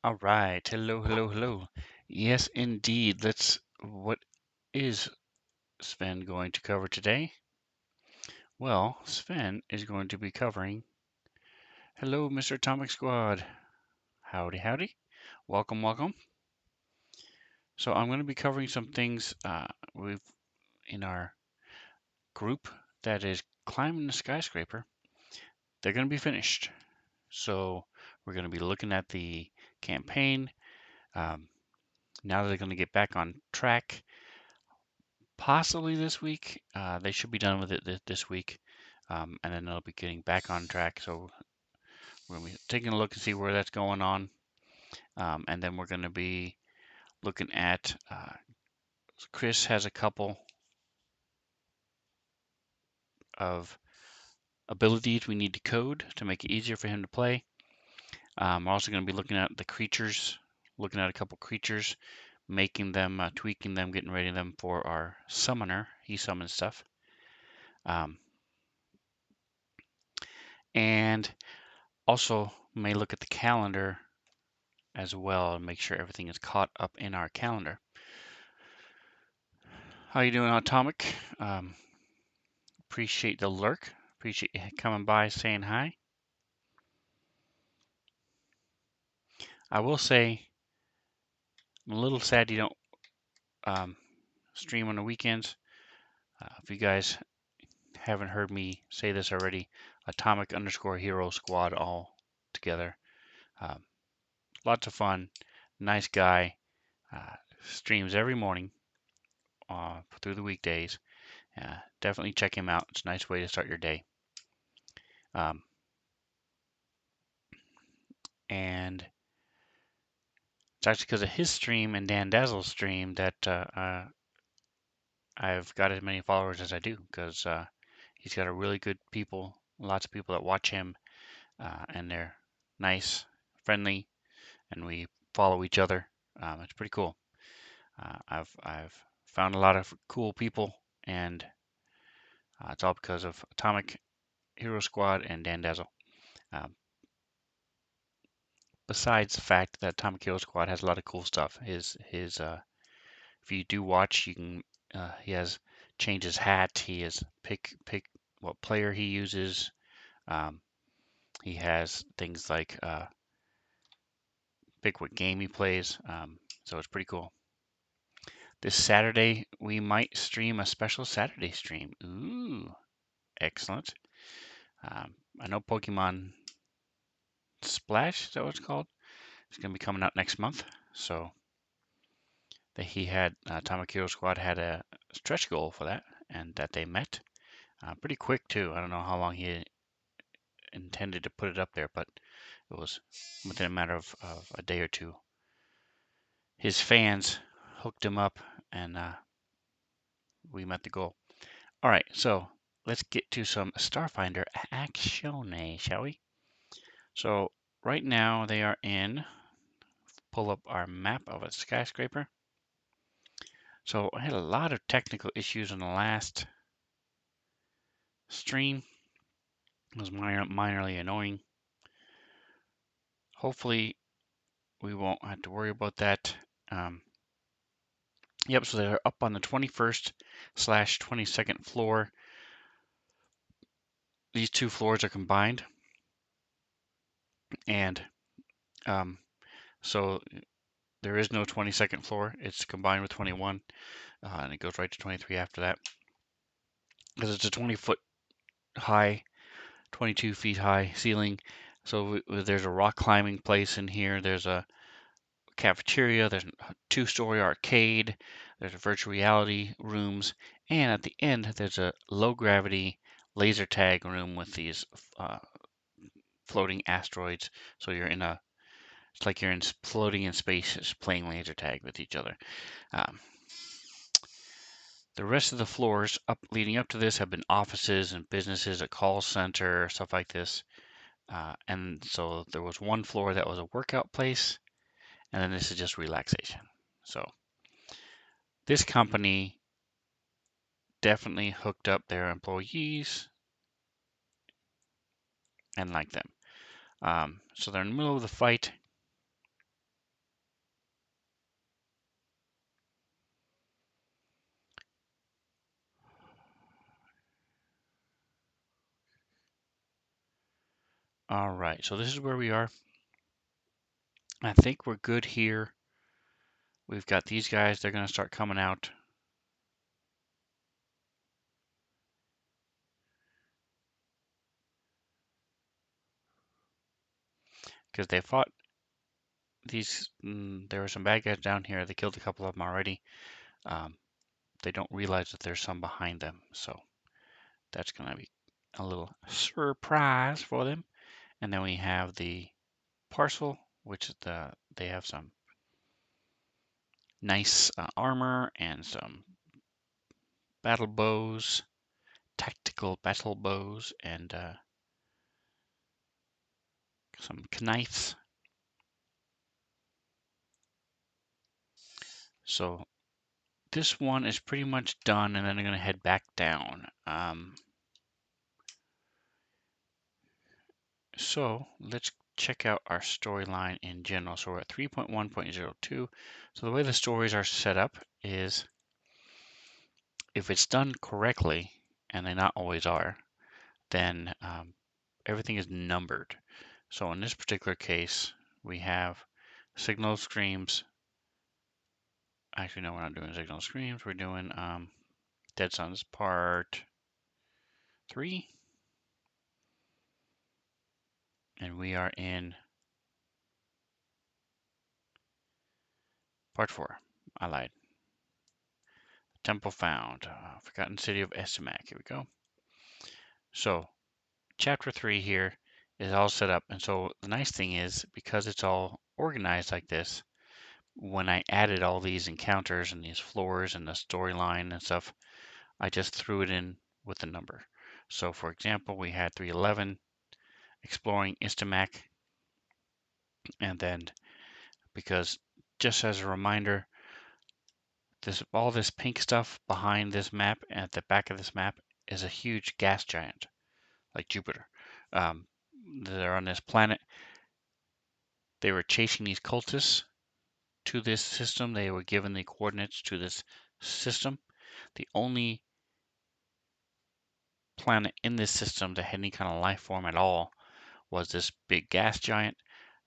All right. Hello, hello, hello. Yes, indeed. What is Sven going to cover today? Well, Sven is going to be covering. Hello, Mr. Atomic Squad. Howdy, howdy. Welcome, welcome. So I'm going to be covering some things we've in our group that is climbing the skyscraper. They're going to be finished. So we're going to be looking at the campaign. Um, now they're going to get back on track. Possibly this week. They should be done with it this week, and then they'll be getting back on track. So we're going to be taking a look and see where that's going on, and then we're going to be looking at. Chris has a couple of abilities we need to code to make it easier for him to play. We're also going to be looking at the creatures, looking at a couple creatures, making them, tweaking them, getting ready them for our summoner. He summons stuff. Um, and also may look at the calendar as well and make sure everything is caught up in our calendar. How you doing, Atomic? Appreciate the lurk. Appreciate you coming by, saying hi. I will say I'm a little sad you don't stream on the weekends. If you guys haven't heard me say this already, Atomic _ Hero Squad all together. Um, Lots of fun. Nice guy. Streams every morning through the weekdays. Definitely check him out. It's a nice way to start your day. Um, and it's actually because of his stream and Dan Dazzle's stream that I've got as many followers as I do, because he's got a really good people, lots of people that watch him, and they're nice, friendly, and we follow each other. It's pretty cool. I've found a lot of cool people, and it's all because of Atomic Hero Squad and Dan Dazzle. Um, Besides the fact that Atomic Hero Squad has a lot of cool stuff. His if you do watch, you can he has changed his hat. He has pick what player he uses. Um, he has things like pick what game he plays. So it's pretty cool. This Saturday we might stream a special Saturday stream. Ooh, excellent. I know Pokemon Splash, is that what it's called? It's going to be coming out next month. So that he had Atomic Hero Squad had a stretch goal for that, and that they met pretty quick too. I don't know how long he intended to put it up there, but it was within a matter of a day or two. His fans hooked him up, and we met the goal. All right, so let's get to some Starfinder action, shall we? So right now they are in. Pull up our map of a skyscraper. So I had a lot of technical issues in the last stream. It was minorly annoying. Hopefully we won't have to worry about that. Yep, so they're up on the 21st/22nd floor. These two floors are combined. And so there is no 22nd floor. It's combined with 21, and it goes right to 23 after that. Because it's a 20-foot high, 22 feet high ceiling. So there's a rock climbing place in here. There's a cafeteria. There's a 2-story arcade. There's virtual reality rooms. And at the end, there's a low gravity laser tag room with these floating asteroids. So it's like you're floating in space, just playing laser tag with each other. The rest of the floors leading up to this have been offices and businesses, a call center, stuff like this. And so there was one floor that was a workout place, and then this is just relaxation. So this company definitely hooked up their employees and like them. So they're in the middle of the fight. All right, so this is where we are. I think we're good here. We've got these guys, they're going to start coming out. Because they fought these, there were some bad guys down here. They killed a couple of them already. They don't realize that there's some behind them. So that's going to be a little surprise for them. And then we have the parcel, which is they have some nice armor and some battle bows, tactical battle bows, and some knives. So this one is pretty much done, and then I'm going to head back down. So let's check out our storyline in general. So we're at 3.1.02. So the way the stories are set up is if it's done correctly, and they not always are, then everything is numbered. So in this particular case, we have signal screams. Actually, no, we're not doing signal screams. We're doing Dead Sons Part 3. And we are in Part 4. I lied. Temple found. Forgotten City of Estimac. Here we go. So, Chapter 3 here is all set up. And so the nice thing is, because it's all organized like this, when I added all these encounters and these floors and the storyline and stuff, I just threw it in with the number. So for example, we had 311 exploring Istamak, and then because just as a reminder, all this pink stuff behind this map at the back of this map is a huge gas giant, like Jupiter. They're on this planet. They were chasing these cultists to this system. They were given the coordinates to this system. The only planet in this system that had any kind of life form at all was this big gas giant.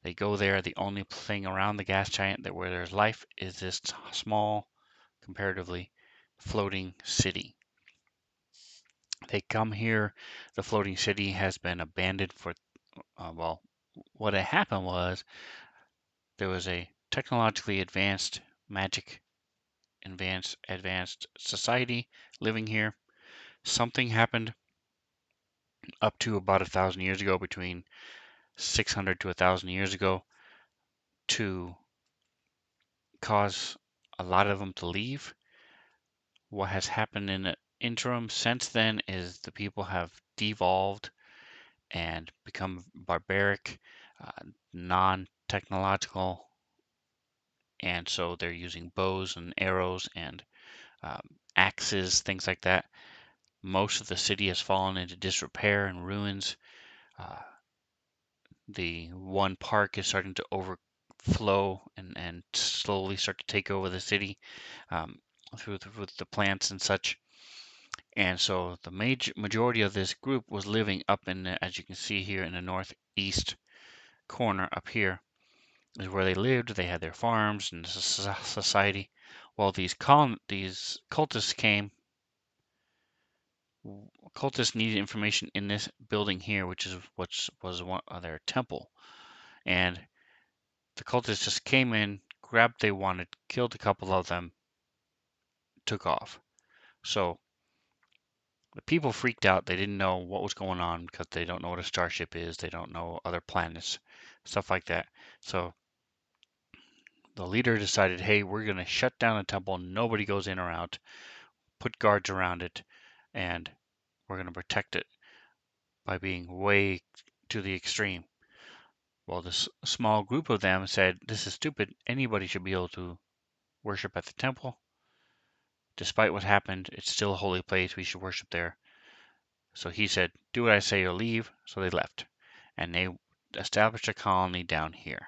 They go there. The only thing around the gas giant that where there's life is this small, comparatively, floating city. They come here. The floating city has been abandoned for, well, what had happened was there was a technologically advanced magic advanced society living here. Something happened up to about 1,000 years ago, between 600 to 1,000 years ago, to cause a lot of them to leave. What has happened in the interim since then is the people have devolved and become barbaric, non-technological, and so they're using bows and arrows and axes, things like that. Most of the city has fallen into disrepair and ruins. The one park is starting to overflow and slowly start to take over the city with the plants and such. And so the majority of this group was living up in, as you can see here, in the northeast corner up here is where they lived. They had their farms and society. Well, these cultists came. Cultists needed information in this building here, which is what was one of their temple. And the cultists just came in, grabbed what they wanted, killed a couple of them, took off. So the people freaked out. They didn't know what was going on because they don't know what a starship is. They don't know other planets, stuff like that. So the leader decided, hey, we're going to shut down the temple. Nobody goes in or out. Put guards around it, and we're going to protect it by being way to the extreme. Well, this small group of them said, this is stupid. Anybody should be able to worship at the temple. Despite what happened, it's still a holy place. We should worship there. So he said, do what I say or leave. So they left. And they established a colony down here.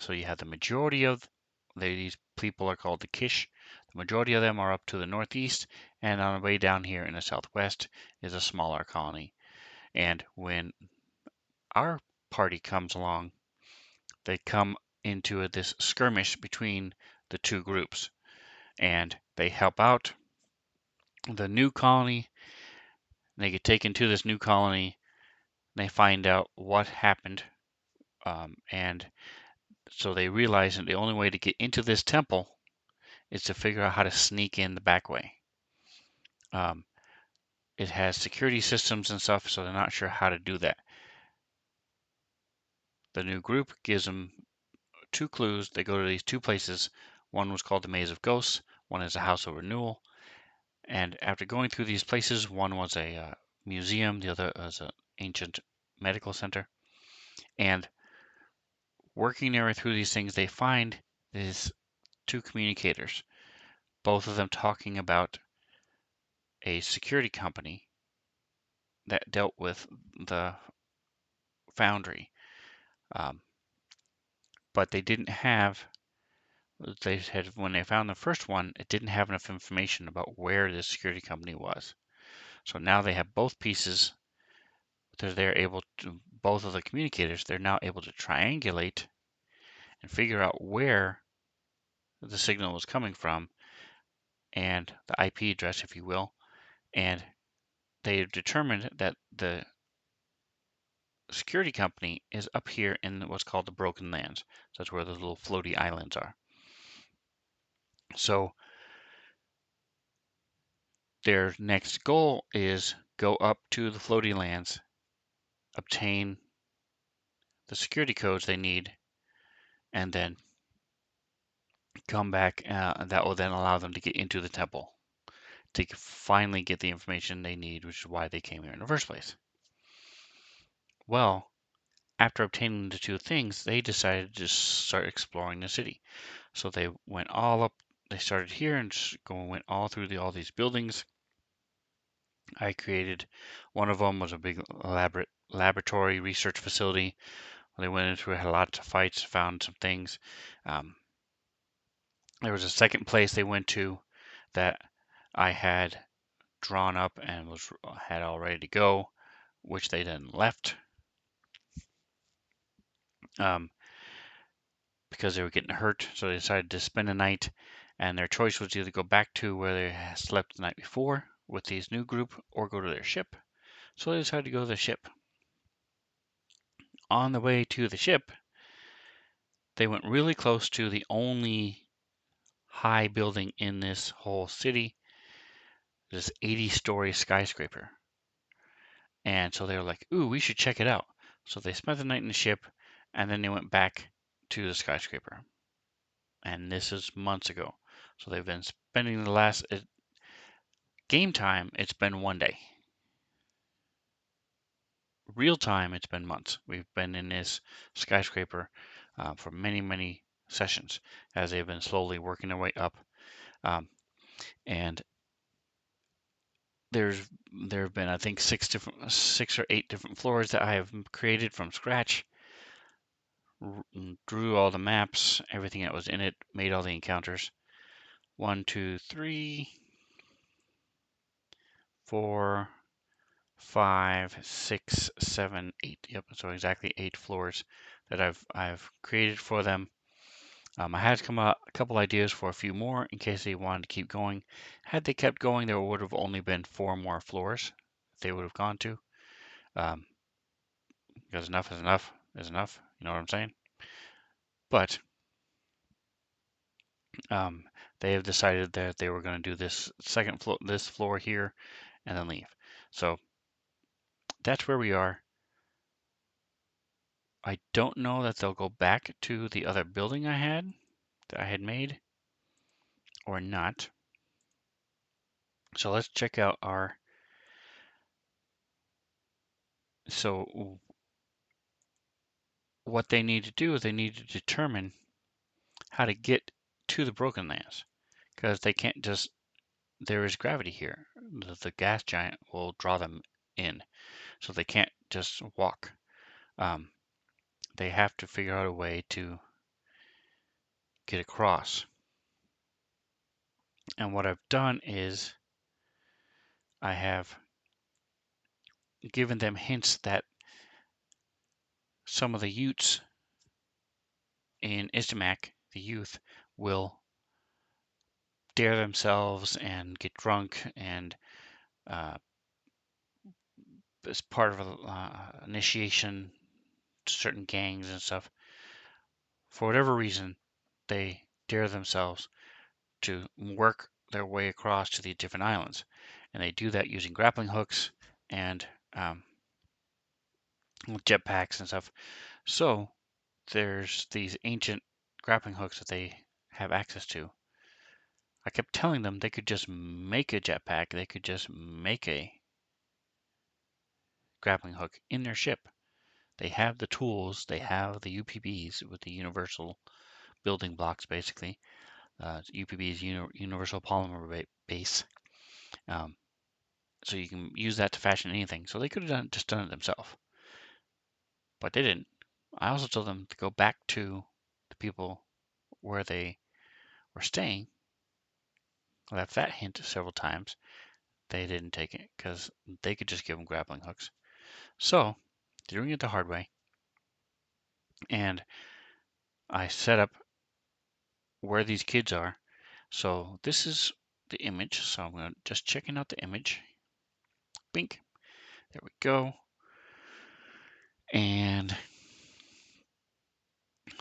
So you have the majority of these people are called the Kish. The majority of them are up to the northeast, and on the way down here in the southwest is a smaller colony. And when our party comes along, they come into this skirmish between the two groups, and they help out the new colony. They get taken to this new colony. They find out what happened, and so they realize that the only way to get into this temple is to figure out how to sneak in the back way. It has security systems and stuff, so they're not sure how to do that. The new group gives them 2 clues. They go to these 2 places. One was called the Maze of Ghosts. One is a House of Renewal. And after going through these places, one was a museum. The other was an ancient medical center. And working their way through these things, they find these 2 communicators, both of them talking about a security company that dealt with the foundry. But they didn't have, when they found the first one, it didn't have enough information about where this security company was. So now they have both pieces. They're able to, both of the communicators, they're now able to triangulate and figure out where the signal was coming from and the IP address, if you will. And they determined that the security company is up here in what's called the Broken Lands. So that's where those little floaty islands are. So their next goal is go up to the floaty lands, obtain the security codes they need, and then come back. That will then allow them to get into the temple to finally get the information they need, which is why they came here in the first place. Well, after obtaining the 2 things, they decided to just start exploring the city. So they went all up. They started here and just went all through all these buildings. I created one of them was a big elaborate laboratory research facility. They went into it, had lots of fights, found some things. There was a second place they went to that I had drawn up and had all ready to go, which they then left because they were getting hurt. So they decided to spend the night, and their choice was either go back to where they had slept the night before with this new group or go to their ship. So they decided to go to the ship. On the way to the ship, they went really close to the only high building in this whole city, this 80-story skyscraper. And so they were like, ooh, we should check it out. So they spent the night in the ship, and then they went back to the skyscraper. And this is months ago. So they've been spending the last game time, it's been 1 day. Real time, it's been months. We've been in this skyscraper for many, many sessions as they've been slowly working their way up. And there have been, I think, 6 or 8 different floors that I have created from scratch. Drew all the maps, everything that was in it, made all the encounters. 1, 2, 3, 4, 5, 6, 7, 8. Yep, so exactly 8 floors that I've created for them. I had come up a couple ideas for a few more in case they wanted to keep going. Had they kept going, there would have only been 4 more floors they would have gone to. Because enough is enough is enough. You know what I'm saying? But they have decided that they were going to do this second floor, this floor here, and then leave. So that's where we are. I don't know that they'll go back to the other building that I had made or not. So let's check out so what they need to do is they need to determine how to get to the Broken Lands because they can't just, there is gravity here. The gas giant will draw them in. So they can't just walk. They have to figure out a way to get across. And what I've done is I have given them hints that some of the Utes in Istamak, the youth, will dare themselves and get drunk and as part of a initiation to certain gangs and stuff. For whatever reason, they dare themselves to work their way across to the different islands, and they do that using grappling hooks and jetpacks and stuff. So there's these ancient grappling hooks that they have access to. I kept telling them they could just make a jetpack, they could just make a grappling hook in their ship. They have the tools, they have the UPBs with the universal building blocks, basically. UPB is universal polymer base. Um, so you can use that to fashion anything. So they could have just done it themselves, but they didn't. I also told them to go back to the people where they were staying. I left that hint several times. They didn't take it because they could just give them grappling hooks. So they're doing it the hard way. And I set up where these kids are. So this is the image. So I'm going to just checking out the image. Bink. There we go. And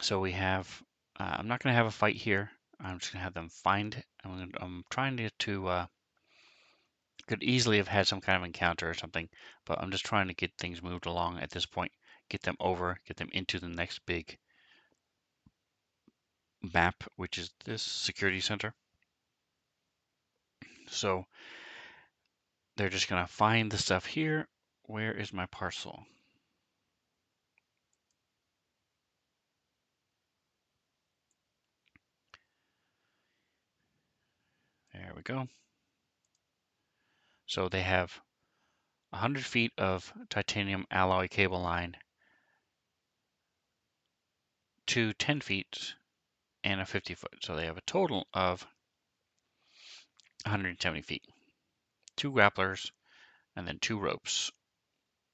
so we have, I'm not going to have a fight here. I'm just going to have them find, I'm trying to could easily have had some kind of encounter or something, but I'm just trying to get things moved along at this point, get them over, get them into the next big map, which is this security center. So they're just going to find the stuff here. Where is my parcel? There we go. So they have 100 feet of titanium alloy cable line to 10 feet and a 50 foot. So they have a total of 170 feet. 2 grapplers and then 2 ropes.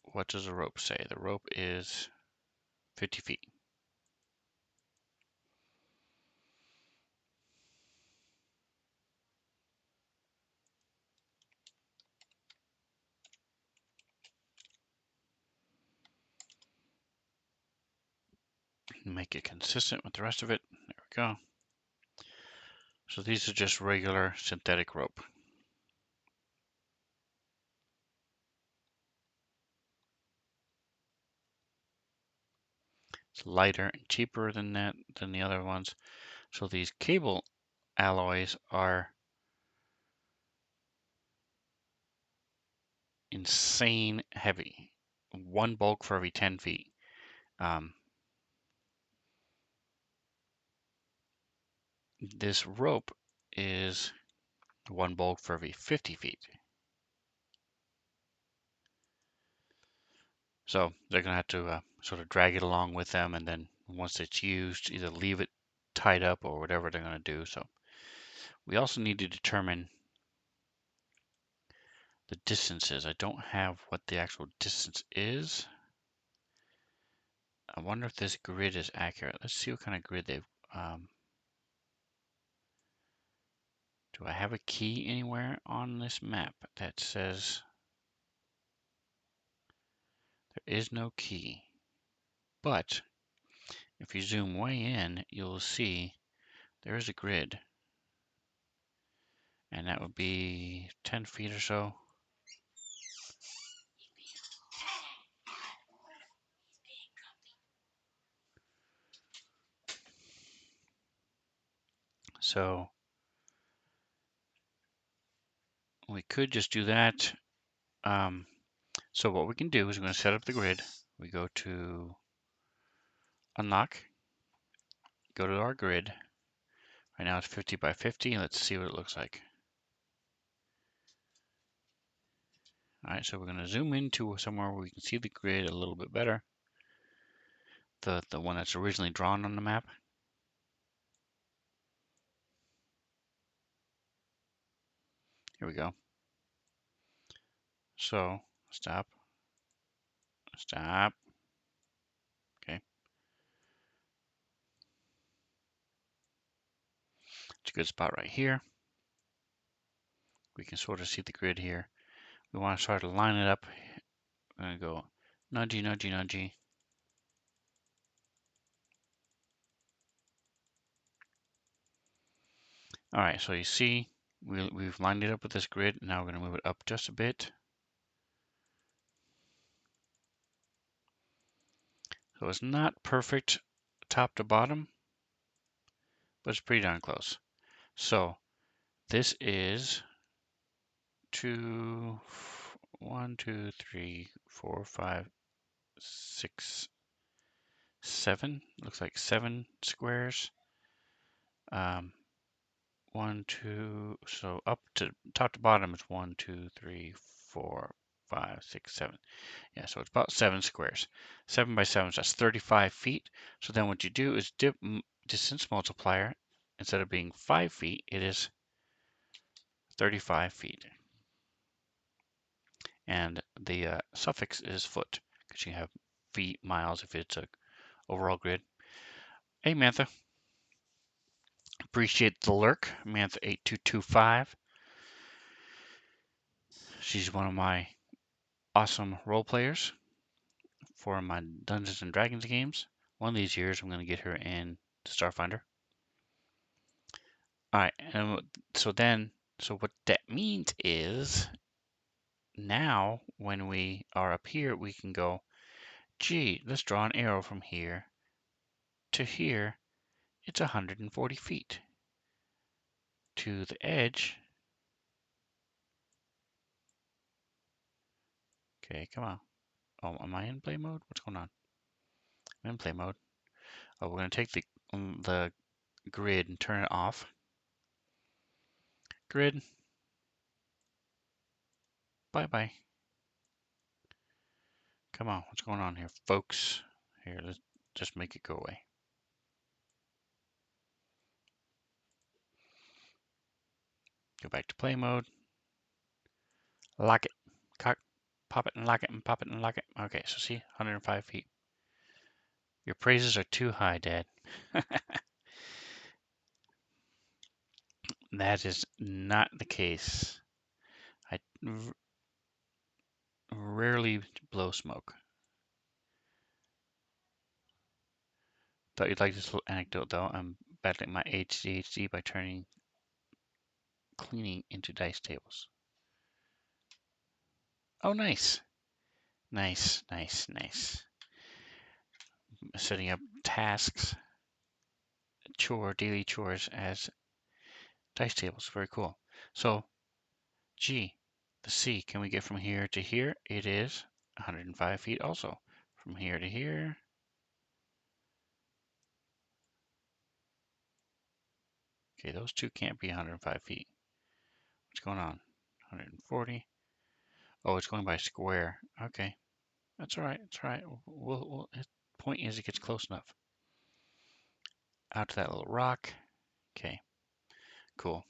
What does the rope say? The rope is 50 feet. Make it consistent with the rest of it. There we go. So these are just regular synthetic rope. It's lighter and cheaper than the other ones. So these cable alloys are insane heavy. 1 bulk for every 10 feet. This rope is 1 bulk for every 50 feet. So they're going to have to sort of drag it along with them, and then once it's used, either leave it tied up or whatever they're going to do. So we also need to determine the distances. I don't have what the actual distance is. I wonder if this grid is accurate. Let's see what kind of grid they've. Do I have a key anywhere on this map that says there is no key? But if you zoom way in, you'll see there is a grid, and that would be 10 feet or so. So we could just do that. So what we can do is we're going to set up the grid. We go to unlock, go to our grid. Right now it's 50 by 50. Let's see what it looks like. All right, so we're going to zoom into somewhere where we can see the grid a little bit better. The one that's originally drawn on the map. Here we go. So stop. Okay, a good spot right here. We can sort of see the grid here. We want to start to line it up. I'm going to go nudgy, nudgy, nudgy. All right, so you see we've lined it up with this grid. Now we're going to move it up just a bit. So it's not perfect top to bottom, but it's pretty darn close. So this is 1, 2, 3, 4, 5, 6, 7. Looks like 7 squares. 1, 2. So up to top to bottom is 1, 2, 3, 4, 5, 6, 7. Yeah, so it's about 7 squares. 7 by 7, so that's 35 feet. So then what you do is dip distance multiplier. Instead of being 5 feet, it is 35 feet. And the suffix is foot, because you have feet, miles if it's a overall grid. Hey, Mantha. Appreciate the lurk, Mantha8225. She's one of my awesome role players for my Dungeons and Dragons games. One of these years, I'm going to get her in Starfinder. All right, and so what that means is now when we are up here, we can go, gee, let's draw an arrow from here to here. It's 140 feet. To the edge. Okay, come on. Oh, am I in play mode? What's going on? I'm in play mode. Oh, we're going to take the grid and turn it off. Grid. Bye-bye. Come on, what's going on here, folks? Here, let's just make it go away. Go back to play mode. Lock it. Cock. Pop it and lock it and pop it and lock it. Okay, so see, 105 feet. Your praises are too high, Dad. That is not the case. I rarely blow smoke. Thought you'd like this little anecdote, though. I'm battling my ADHD by turning cleaning into dice tables. Oh, nice. Nice, nice, nice. Setting up tasks, daily chores as dice tables. Very cool. So, G, the C, can we get from here to here? It is 105 feet also. From here to here. Okay, those two can't be 105 feet. What's going on? 140. Oh, it's going by square. Okay. That's all right. That's all right. The point is it gets close enough. Out to that little rock. Okay. Cool.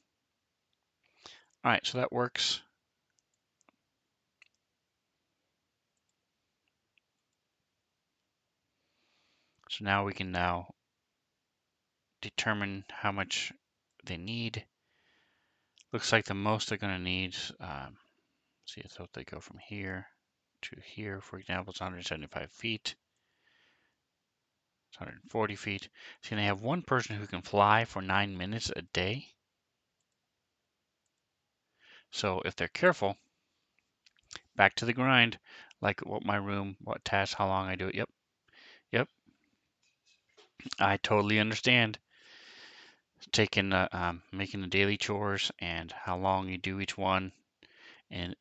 All right, so that works. So now we can determine how much they need. Looks like the most they're going to need, see, so if they go from here to here, for example, it's 175 feet. It's 140 feet. So they have one person who can fly for 9 minutes a day. So if they're careful, back to the grind, like what my room, what task, how long I do it. Yep, yep. I totally understand. Taking making the daily chores and how long you do each one, and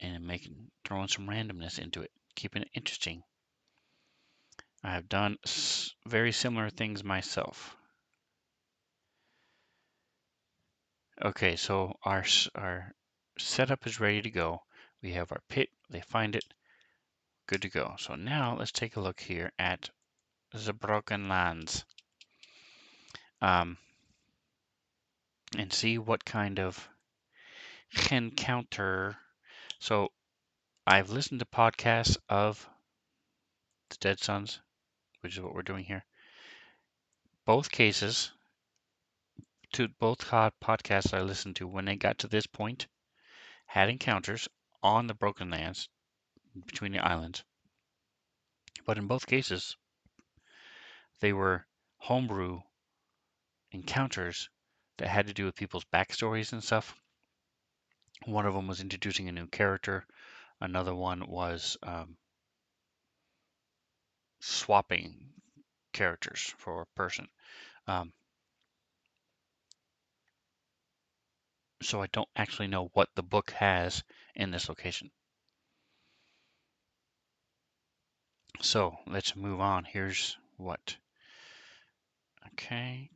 throwing some randomness into it, keeping it interesting. I have done very similar things myself. Okay, so our setup is ready to go. We have our pit. They find it. Good to go. So now let's take a look here at the Broken Lands. And see what kind of encounter. So I've listened to podcasts of the Dead Sons, which is what we're doing here. Both cases, podcasts I listened to, when they got to this point, had encounters on the Broken Lands between the islands. But in both cases, they were homebrew encounters that had to do with people's backstories and stuff. One of them was introducing a new character. Another one was swapping characters for a person. Um, so I don't actually know what the book has in this location. So let's move on. Here's what. Okay.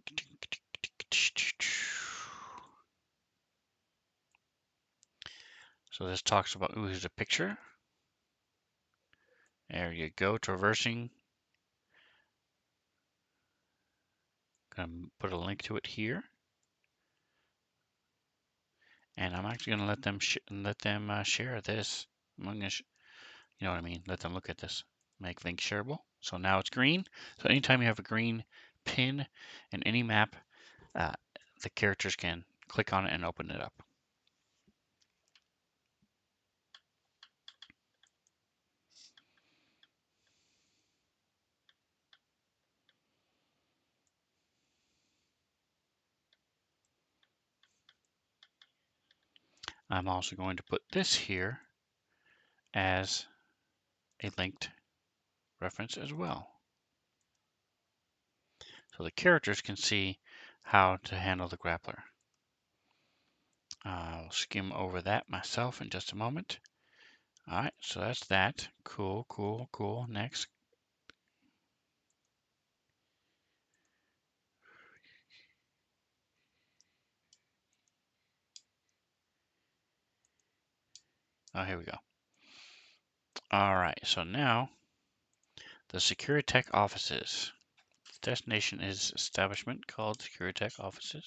So this talks about, ooh, here's a picture. There you go, traversing. Gonna put a link to it here. And I'm actually gonna let them share this. I'm gonna, you know what I mean? Let them look at this. Make link shareable. So now it's green. So anytime you have a green pin in any map, uh, the characters can click on it and open it up. I'm also going to put this here as a linked reference as well. So the characters can see how to handle the grappler. I'll skim over that myself in just a moment. All right, so that's that. Cool, cool, cool. Next. Oh, here we go. All right, so now the Securitech offices. The destination is establishment called Securitech offices.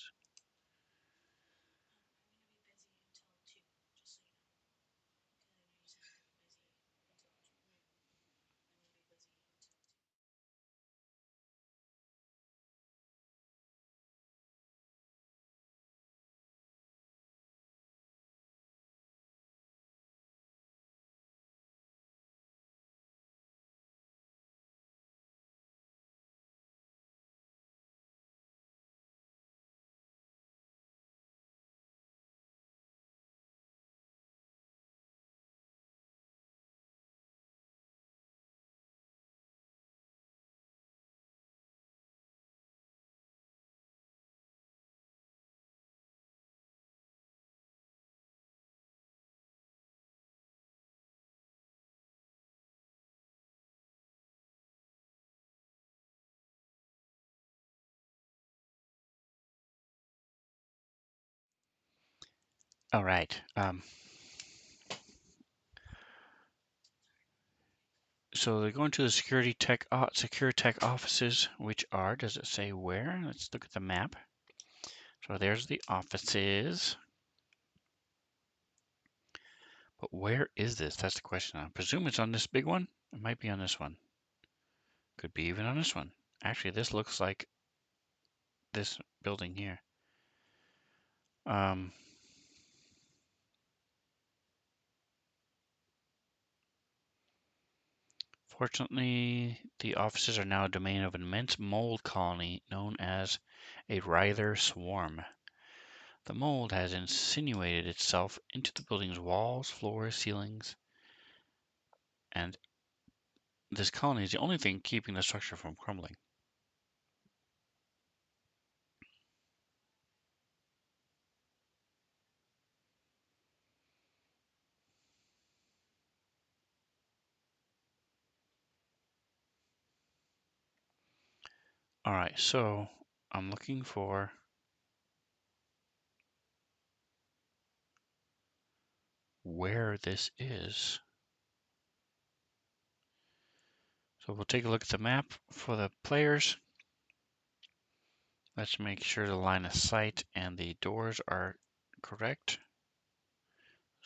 All right. So they're going to the Securitech offices, which are, does it say where? Let's look at the map. So there's the offices. But where is this? That's the question. I presume it's on this big one. It might be on this one. Could be even on this one. Actually, this looks like this building here. Fortunately, the offices are now a domain of an immense mold colony known as a Ryther swarm. The mold has insinuated itself into the building's walls, floors, ceilings, and this colony is the only thing keeping the structure from crumbling. All right, so I'm looking for where this is. So we'll take a look at the map for the players. Let's make sure the line of sight and the doors are correct.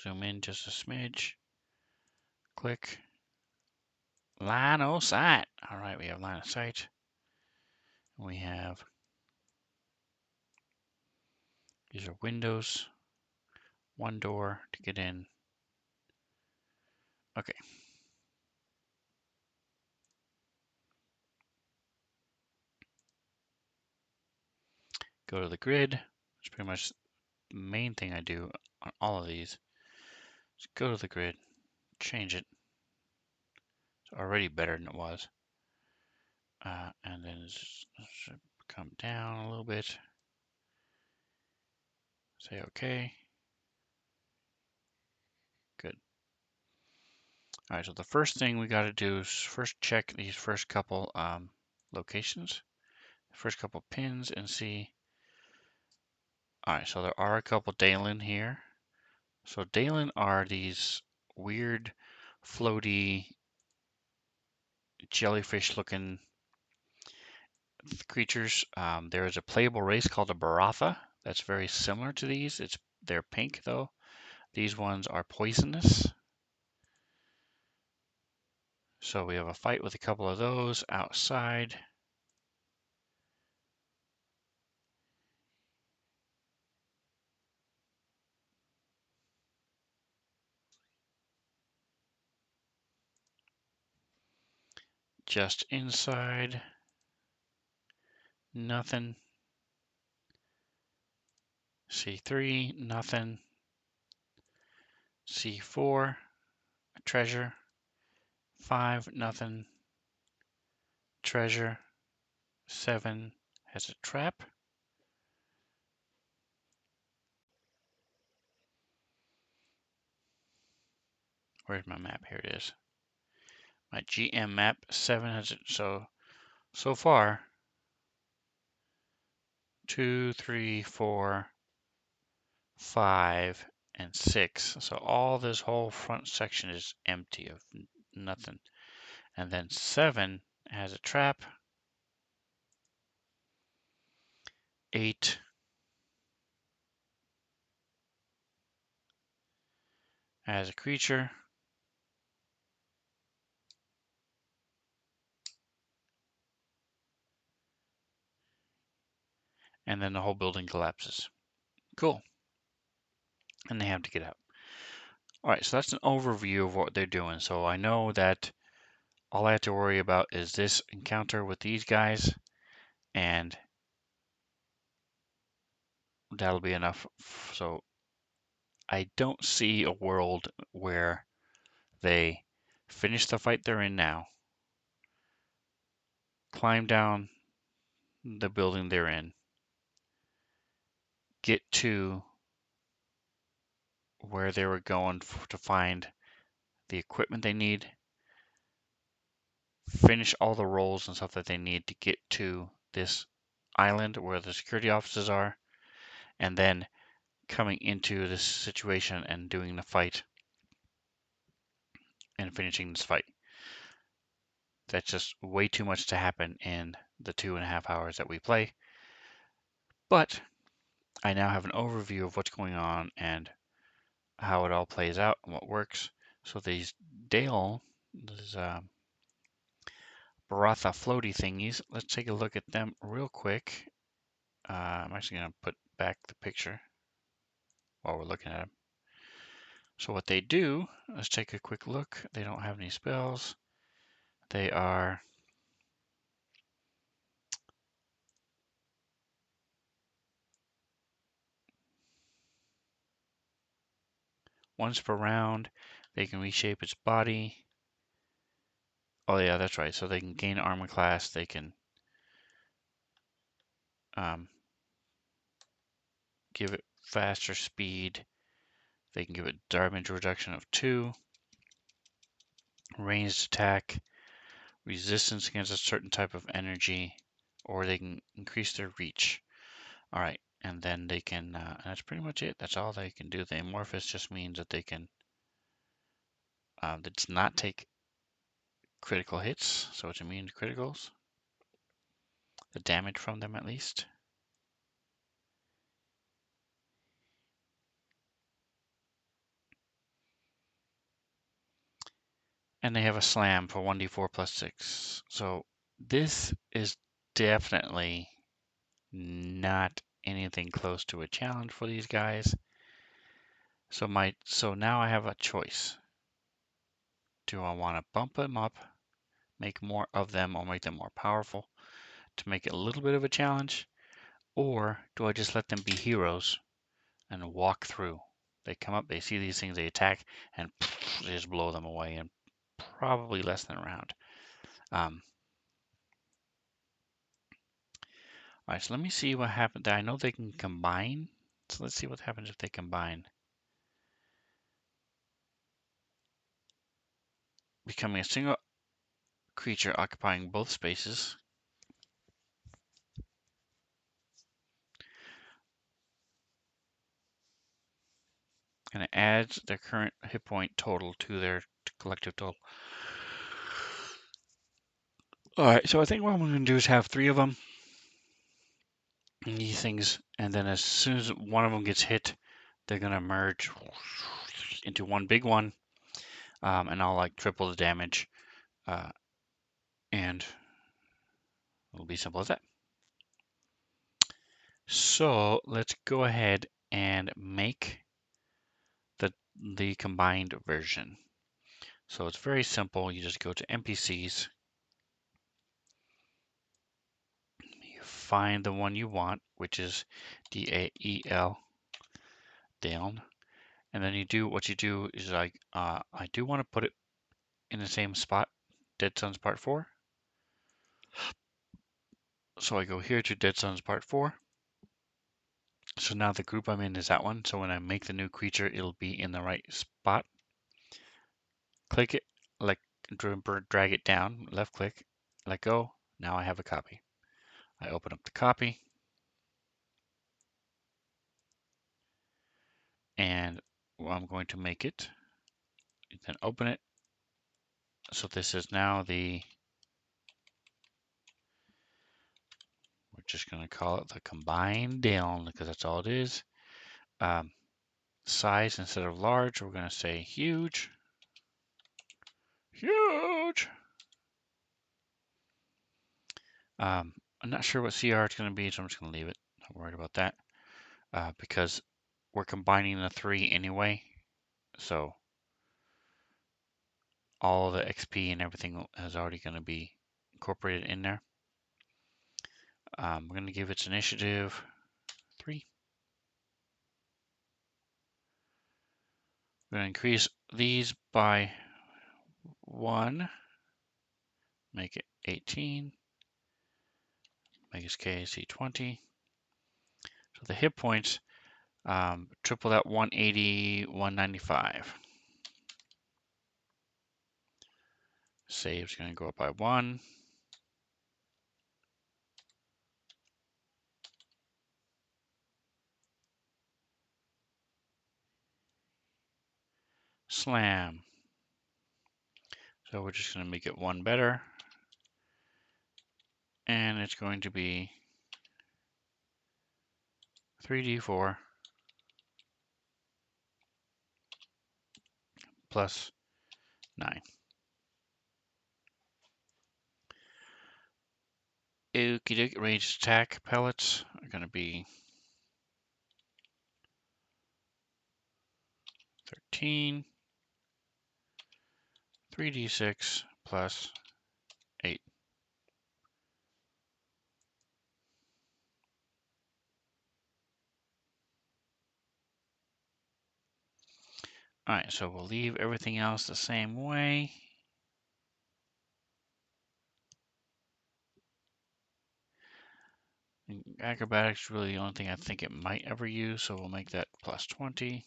Zoom in just a smidge. Click. Line of sight. All right, we have line of sight. We have These are windows. One door to get in. Okay. Go to the grid. It's pretty much the main thing I do on all of these. Just go to the grid, change it. It's already better than it was. And then should come down a little bit. Say OK. Good. All right, so the first thing we got to do is first check these first couple locations, first couple pins, and see. All right, so there are a couple Dalen here. So Dalen are these weird, floaty, jellyfish-looking creatures. There is a playable race called a Baratha that's very similar to these. They're pink though. These ones are poisonous. So we have a fight with a couple of those outside. Just inside. Nothing. C3, nothing. C4, a treasure. 5, nothing. Treasure. 7 has a trap. Where's my map? Here it is. My GM map. 7 has it. So far, 2, 3, 4, 5, and 6. So all this whole front section is empty of nothing. And then 7 has a trap. 8 has a creature. And then the whole building collapses. Cool. And they have to get out. All right, so that's an overview of what they're doing. So I know that all I have to worry about is this encounter with these guys, and that'll be enough. So I don't see a world where they finish the fight they're in now, climb down the building they're in, get to where they were going to find the equipment they need, finish all the roles and stuff that they need to get to this island where the security offices are, and then coming into this situation and doing the fight and finishing this fight. That's just way too much to happen in the 2.5 hours that we play. But I now have an overview of what's going on and how it all plays out and what works. So these these Baratha floaty thingies, let's take a look at them real quick. I'm actually going to put back the picture while we're looking at them. So what they do, let's take a quick look. They don't have any spells. They are once per round. They can reshape its body. Oh yeah, that's right. So they can gain armor class. They can give it faster speed. They can give it damage reduction of 2, ranged attack, resistance against a certain type of energy, or they can increase their reach. All right, and then they can, and that's pretty much it. That's all they can do. The amorphous just means that they can, that does not take critical hits, so it's immune to criticals. The damage from them at least. And they have a slam for 1d4 plus 6. So this is definitely not anything close to a challenge for these guys. So now I have a choice. Do I want to bump them up, make more of them, or make them more powerful to make it a little bit of a challenge? Or do I just let them be heroes and walk through? They come up, they see these things, they attack, and they just blow them away in probably less than a round. All right, so let me see what happens. I know they can combine. So let's see what happens if they combine. Becoming a single creature occupying both spaces. And it adds their current hit point total to their collective total. All right, so I think what I'm going to do is have 3 of them. These things, and then as soon as one of them gets hit, they're going to merge into one big one. And I'll like triple the damage. And it'll be simple as that. So let's go ahead and make the combined version. So it's very simple. You just go to NPCs. You find the one you want, which is DAEL, down. And then you do what you do is like, I do want to put it in the same spot, Dead Sons Part 4. So I go here to Dead Sons Part 4. So now the group I'm in is that one. So when I make the new creature, it'll be in the right spot. Click it, like drag it down, left click, let go. Now I have a copy. I open up the copy. And I'm going to make it, then open it. So this is now we're just going to call it the combined down because that's all it is. Size instead of large, we're going to say huge. Huge. I'm not sure what CR it's going to be, so I'm just going to leave it. Not worried about that because we're combining the 3 anyway. So all the XP and everything is already going to be incorporated in there. We're going to give its initiative 3. We're going to increase these by 1, make it 18, make its KAC 20. So the hit points, triple that 180, 195. Save's going to go up by 1. Slam. So we're just going to make it 1 better. And it's going to be 3d4 plus 9. Okie dokie, ranged attack pellets are going to be 13, 3d6 plus 8. All right, so we'll leave everything else the same way. Acrobatics is really the only thing I think it might ever use, so we'll make that plus 20.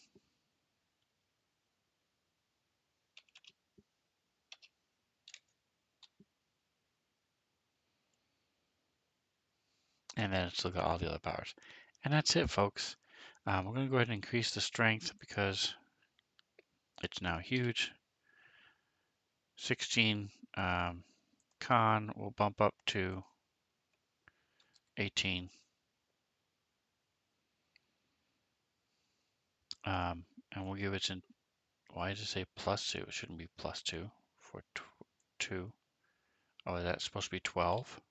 And then it's look at all the other powers. And that's it, folks. We're going to go ahead and increase the strength because it's now huge. 16 con will bump up to 18. And we'll give it in. Why does it say plus 2? It shouldn't be plus 2 for 2. Oh, that's supposed to be 12.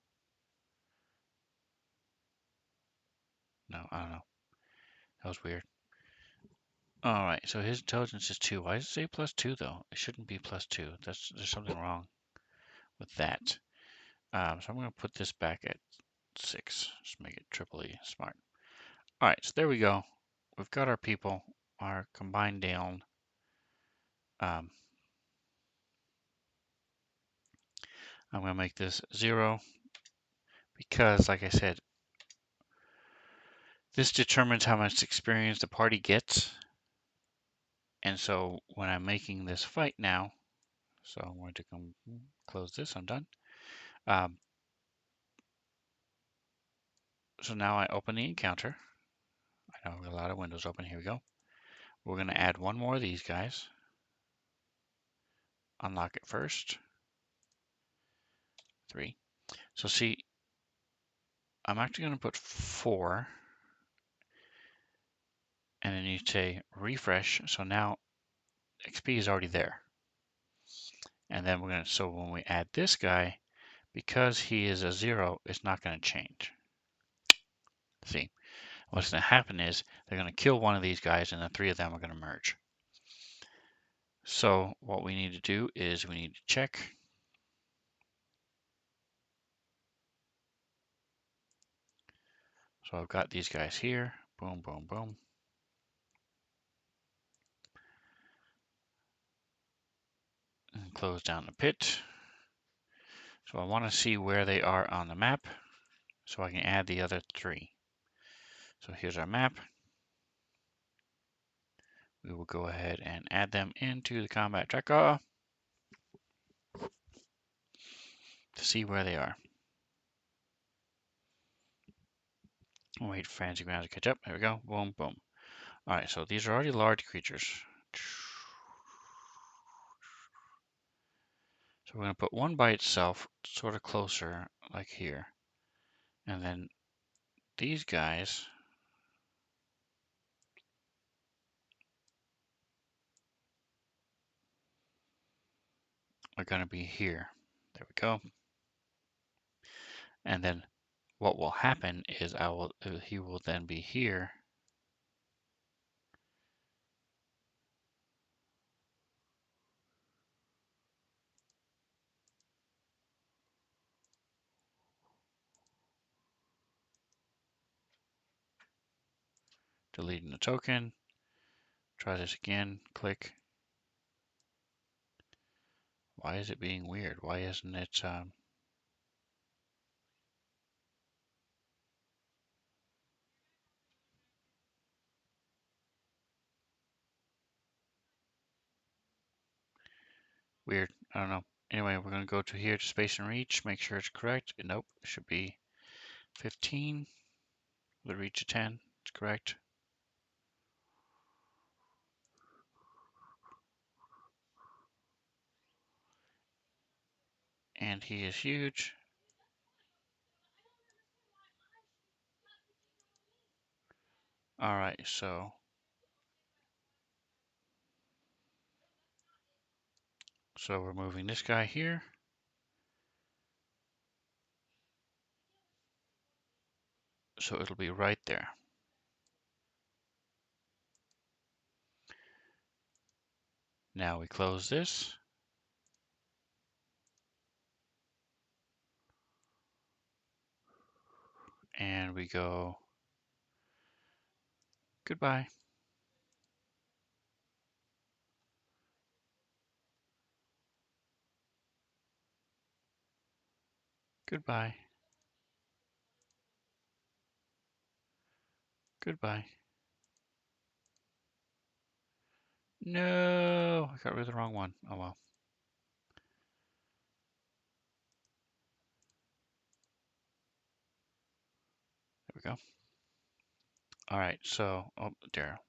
No, I don't know. That was weird. All right, so his intelligence is 2. Why does it say +2 though? It shouldn't be +2. There's something wrong with that. So I'm going to put this back at 6. Just make it triple E smart. All right, so there we go. We've got our people, our combined down. I'm going to make this 0 because, like I said, this determines how much experience the party gets. And so when I'm making this fight now, so I'm going to come close this, I'm done. So now I open the encounter. I know I've got a lot of windows open. Here we go. We're going to add one more of these guys. Unlock it first. 3. So see, I'm actually going to put 4. And then you say refresh. So now XP is already there. And then we're going to, so when we add this guy, because he is a 0, it's not going to change. See, what's going to happen is they're going to kill one of these guys and the 3 of them are going to merge. So what we need to do is we need to check. So I've got these guys here. Boom, boom, boom. And close down the pit. So I want to see where they are on the map so I can add the other 3. So here's our map. We will go ahead and add them into the combat tracker to see where they are. We'll wait for Fancy Ground to catch up. There we go. Boom, boom. All right, so these are already large creatures. So we're going to put one by itself, sort of closer, like here. And then these guys are going to be here. There we go. And then what will happen is he will then be here. Deleting the token. Try this again. Click. Why is it being weird? Why isn't it weird? I don't know. Anyway, we're going to go to here to space and reach. Make sure it's correct. Nope, it should be 15. The reach of 10. It's correct. And he is huge. All right, so we're moving this guy here. So it'll be right there. Now we close this. And we go goodbye. Goodbye. Goodbye. No, I got rid of the wrong one. Oh well. There we go. All right, so, oh, there.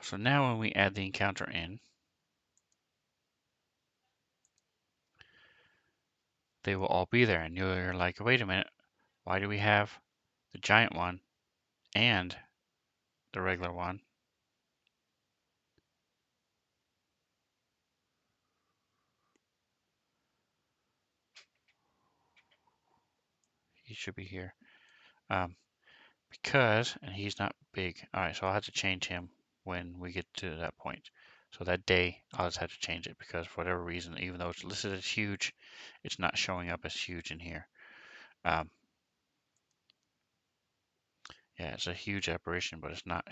So now when we add the encounter in, they will all be there. And you're like, wait a minute, why do we have the giant one and the regular one? he should be here. Because, and he's not big. All right, so I'll have to change him when we get to that point. So that day, I'll just have to change it because for whatever reason, even though it's listed as huge, it's not showing up as huge in here. Yeah, it's a huge apparition, but it's not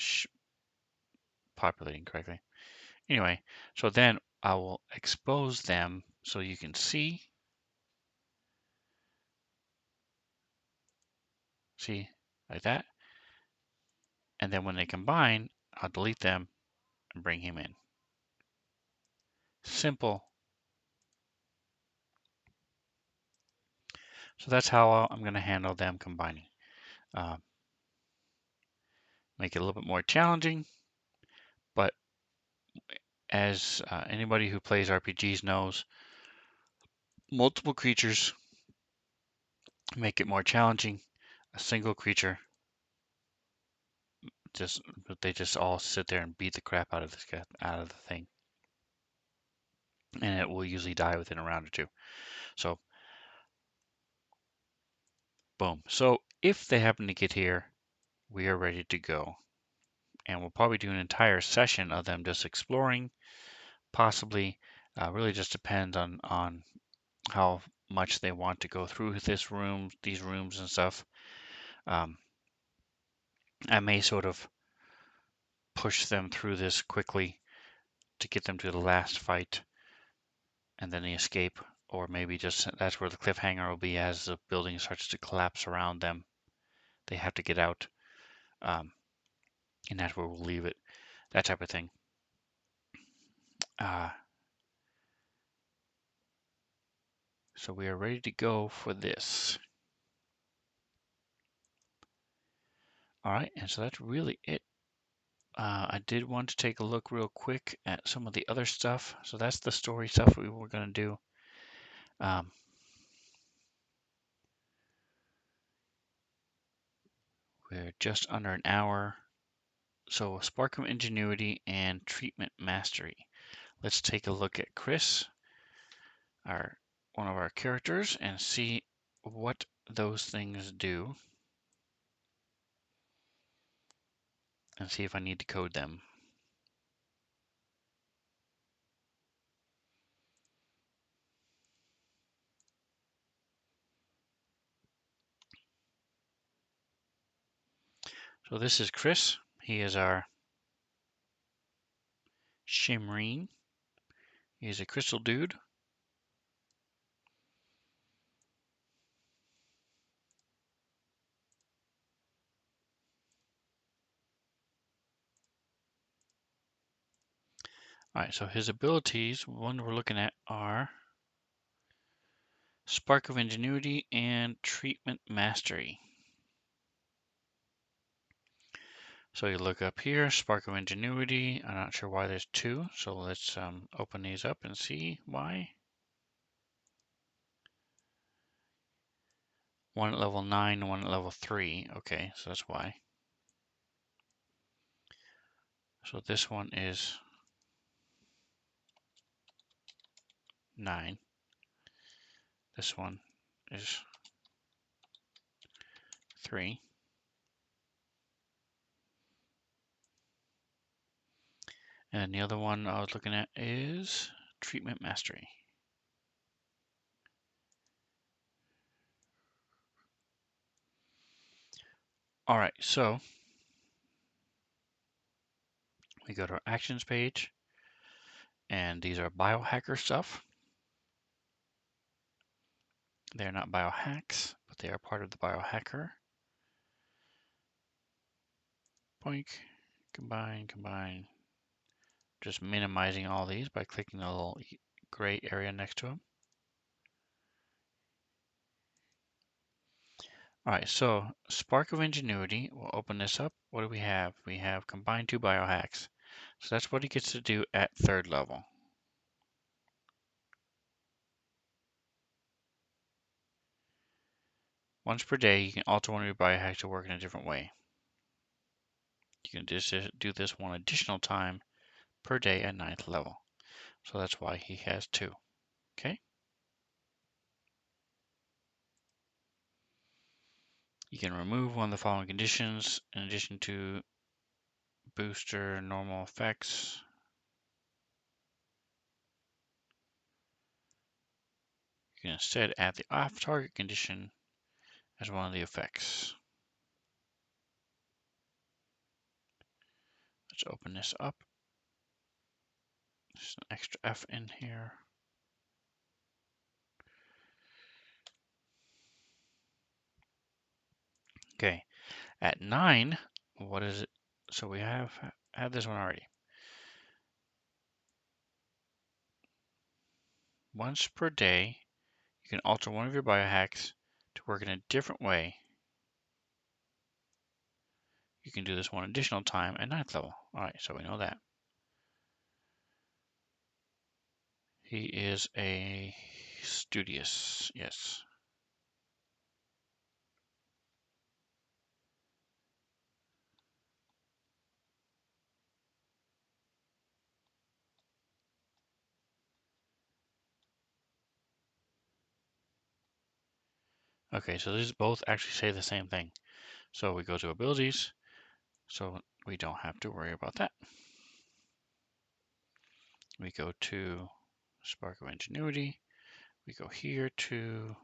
populating correctly. Anyway, so then I will expose them so you can see. See, like that. And then when they combine, I'll delete them and bring him in. Simple. So that's how I'm going to handle them combining. Make it a little bit more challenging, but as anybody who plays RPGs knows, multiple creatures make it more challenging. A single creature, they just all sit there and beat the crap out of this guy, out of the thing, and it will usually die within a round or two. So, boom. So if they happen to get here, we are ready to go, and we'll probably do an entire session of them just exploring. Possibly, really just depends on how much they want to go through these rooms and stuff. I may sort of push them through this quickly to get them to the last fight and then the escape, or maybe just that's where the cliffhanger will be as the building starts to collapse around them. They have to get out, and that's where we'll leave it. That type of thing. So we are ready to go for this. All right, and so that's really it. I did want to take a look real quick at some of the other stuff. So that's the story stuff we were going to do. We're just under an hour. So Spark of Ingenuity and Treatment Mastery. Let's take a look at Chris, one of our characters, and see what those things do. And see if I need to code them. So this is Chris. He is our Shimreen. He's a crystal dude. All right, so his abilities, one we're looking at are Spark of Ingenuity and Treatment Mastery. So you look up here, Spark of Ingenuity. I'm not sure why there's two, so let's open these up and see why. One at level 9 and one at level 3. Okay, so that's why. So this one is 9. This one is 3. And the other one I was looking at is Treatment Mastery. All right, so we go to our actions page, and these are biohacker stuff. They're not biohacks, but they are part of the biohacker. Boink, combine, combine. Just minimizing all these by clicking the little gray area next to them. All right, so Spark of Ingenuity, we'll open this up. What do we have? We have combine 2 biohacks. So that's what he gets to do at 3rd level. Once per day, you can alter one of your biohacks to work in a different way. You can just do this one additional time per day at 9th level. So that's why he has 2. Okay? You can remove one of the following conditions in addition to booster normal effects. You can instead add the off-target condition as one of the effects. Let's open this up. There's an extra F in here. Okay, at 9, what is it? So we have had this one already. Once per day, you can alter one of your biohacks to work in a different way. You can do this one additional time at 9th level. All right, so we know that. He is a studious, yes. Okay, so these both actually say the same thing. So we go to abilities, so we don't have to worry about that. We go to Spark of Ingenuity. We go here to,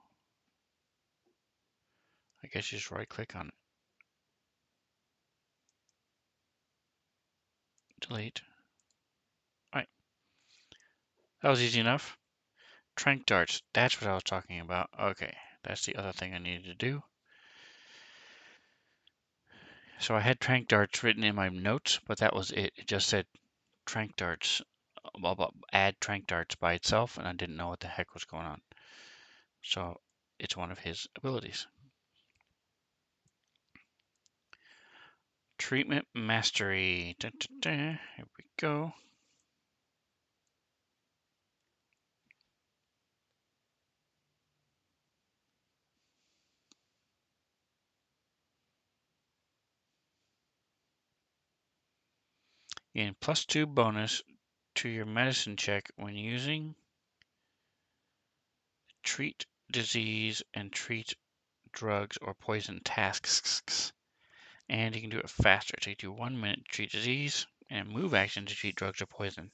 I guess you just right click on it. Delete. All right, that was easy enough. Tranq Darts, that's what I was talking about. Okay, that's the other thing I needed to do. So I had Tranq Darts written in my notes, but that was it. It just said Tranq Darts, add Tranq Darts by itself, and I didn't know what the heck was going on. So it's one of his abilities. Treatment Mastery. Dun, dun, dun. Here we go. Gain +2 bonus to your medicine check when using treat disease and treat drugs or poison tasks. And you can do it faster. It takes you 1 minute to treat disease and move action to treat drugs or poison.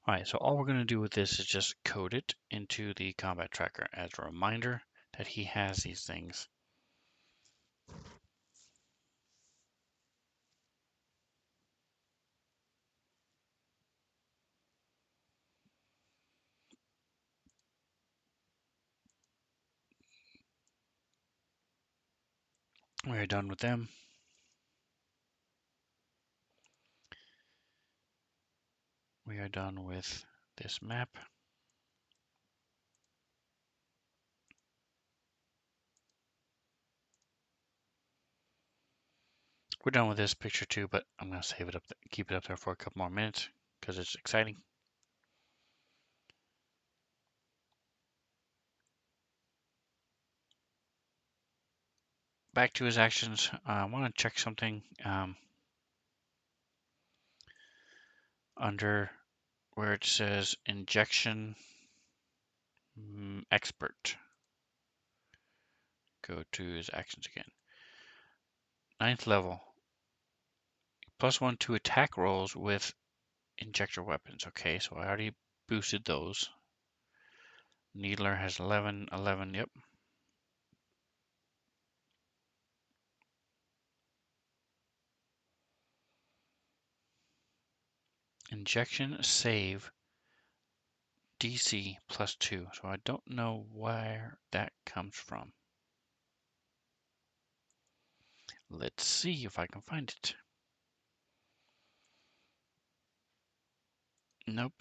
All right, so all we're going to do with this is just code it into the combat tracker as a reminder that he has these things. We are done with them. We are done with this map. We're done with this picture too, but I'm going to save it up, keep it up there for a couple more minutes because it's exciting. Back to his actions. I want to check something under where it says injection expert. Go to his actions again. 9th level. +1 to attack rolls with injector weapons. Okay, so I already boosted those. Needler has 11, 11, yep. Injection save DC +2. So I don't know where that comes from. Let's see if I can find it. Nope.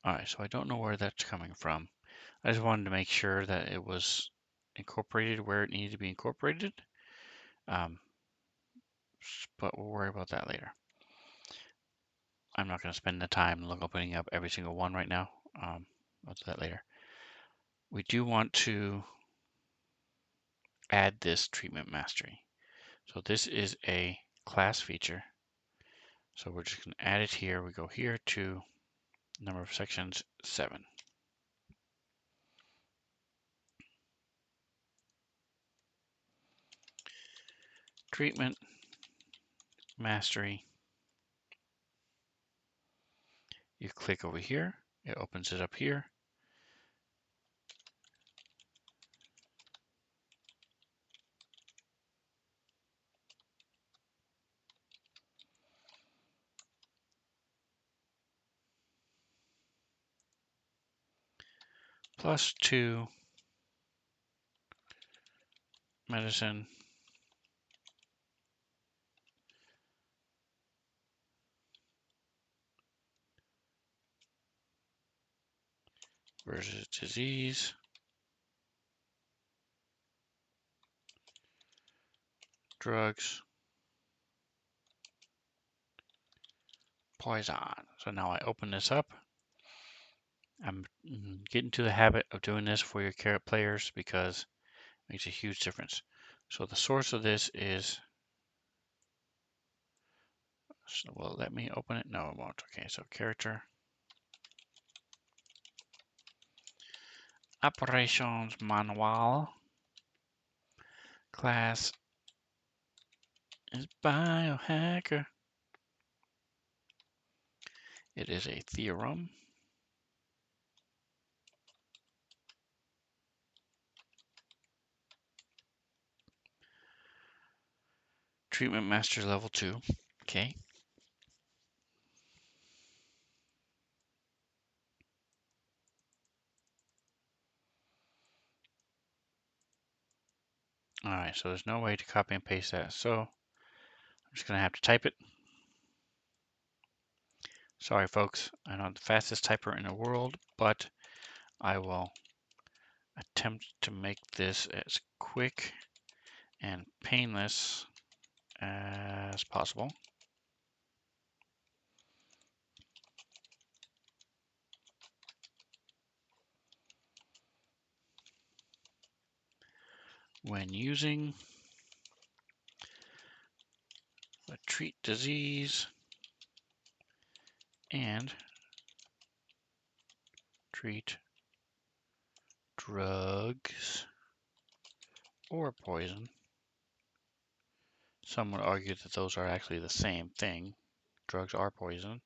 All right, so I don't know where that's coming from. I just wanted to make sure that it was incorporated where it needed to be incorporated. Um, but we'll worry about that later. I'm not going to spend the time opening up every single one right now. I'll do that later. We do want to add this treatment mastery. So this is a class feature. So we're just going to add it here. We go here to number of sections 7. Treatment mastery. You click over here. It opens it up here. +2 medicine versus disease. Drugs. Poison. So now I open this up. I'm getting to the habit of doing this for your carrot players because it makes a huge difference. So the source of this is, so will it let me open it? No, it won't. Okay, so character. Operations manual. Class is biohacker. It is a theorem. Treatment master level 2. Okay. All right, so there's no way to copy and paste that. So I'm just going to have to type it. Sorry, folks. I'm not the fastest typer in the world, but I will attempt to make this as quick and painless as possible. When using the treat disease and treat drugs or poison. Some would argue that those are actually the same thing. Drugs are poison.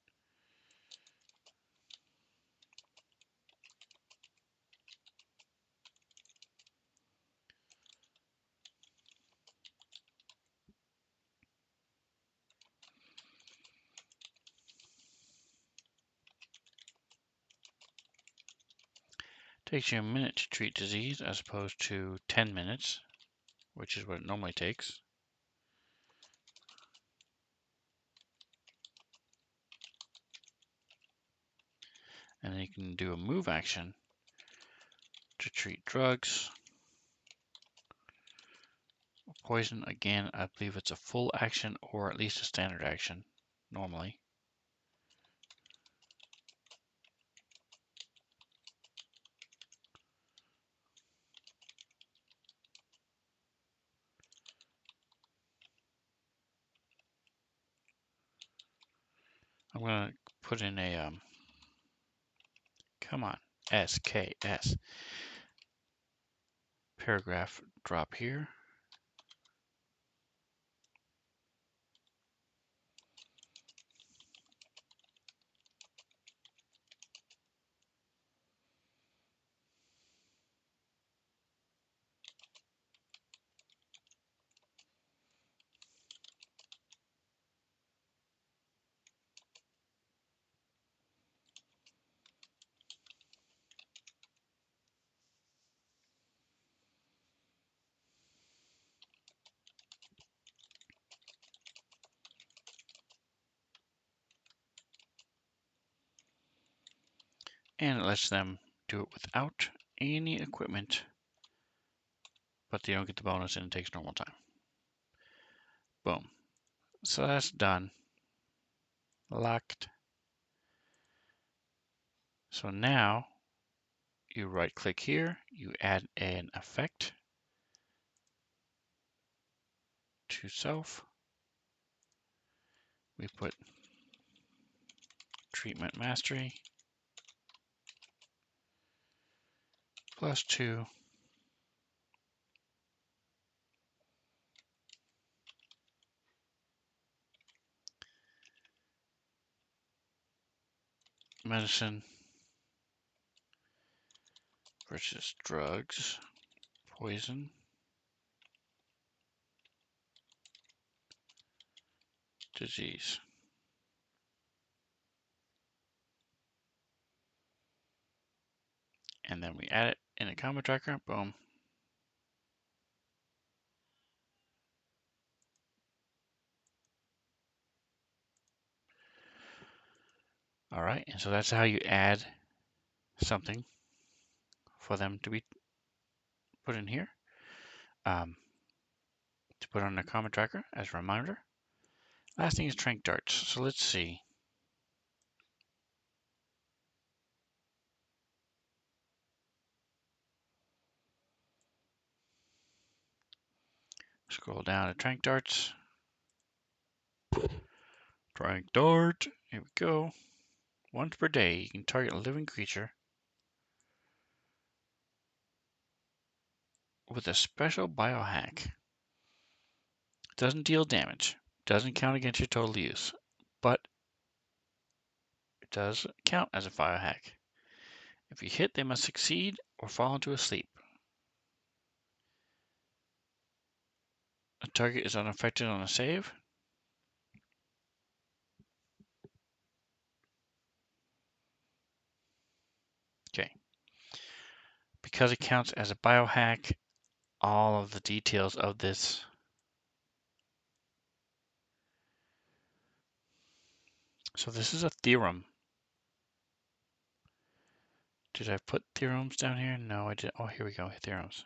Takes you a minute to treat disease as opposed to 10 minutes, which is what it normally takes. And then you can do a move action to treat drugs. Poison, again, I believe it's a full action or at least a standard action, normally. I'm going to put in a, come on, SKS. Paragraph drop here. And it lets them do it without any equipment, but they don't get the bonus and it takes normal time. Boom. So that's done. Locked. So now you right click here, you add an effect to self. We put treatment mastery +2. Medicine versus drugs, poison, disease. And then we add it in a combo tracker. Boom. All right, and so that's how you add something for them to be put in here. To put on a combo tracker as a reminder. Last thing is Tranq Darts. So let's see. Scroll down to Tranq Darts. Tranq Dart. Here we go. Once per day, you can target a living creature with a special biohack. It doesn't deal damage. Doesn't count against your total use. But it does count as a biohack. If you hit, they must succeed or fall into a sleep. The target is unaffected on a save. Okay. Because it counts as a biohack, all of the details of this so this is a theorem. Did I put theorems down here? No, I did. Oh, here we go. Theorems.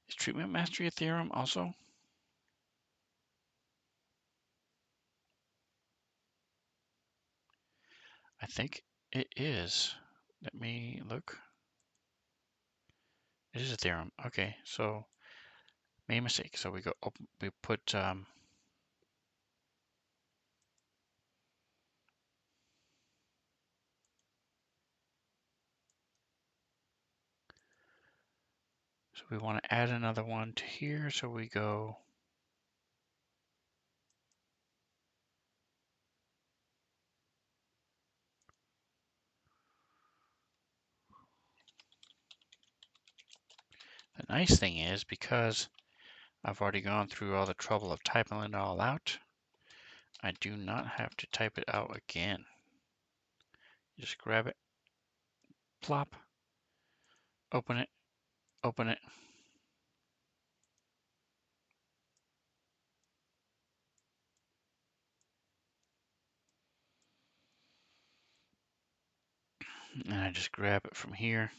Is treatment mastery a theorem also? I think it is. Let me look. It is a theorem. Okay, so made a mistake. So we go. We put. So we want to add another one to here. So we go. The nice thing is because I've already gone through all the trouble of typing it all out, I do not have to type it out again. Just grab it, plop, open it, open it. And I just grab it from here.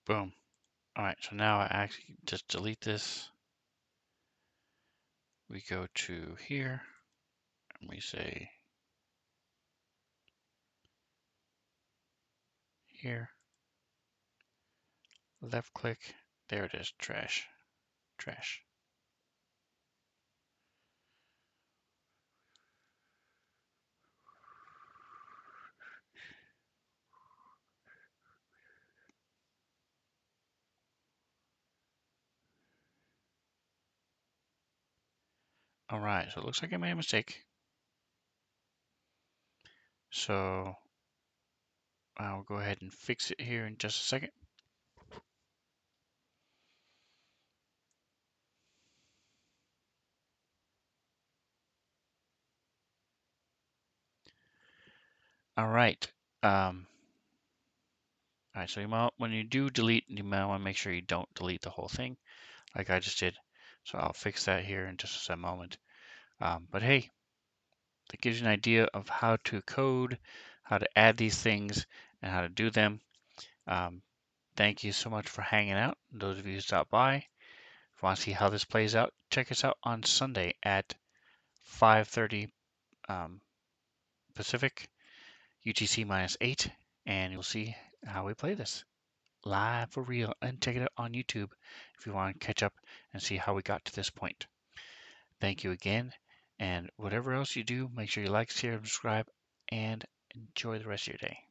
Boom. All right, so now I actually just delete this. We go to here and we say here, left click, there it is, trash, trash. All right, so it looks like I made a mistake. So I'll go ahead and fix it here in just a second. All right. All right, so when you do delete, you might want to make sure you don't delete the whole thing like I just did. So I'll fix that here in just a moment. But hey, that gives you an idea of how to code, how to add these things, and how to do them. Thank you so much for hanging out. Those of you who stopped by, if you want to see how this plays out, check us out on Sunday at 5:30 Pacific, UTC -8, and you'll see how we play this live for real. And check it out on YouTube if you want to catch up and see how we got to this point. Thank you again, and whatever else you do, make sure you like, share, subscribe, and enjoy the rest of your day.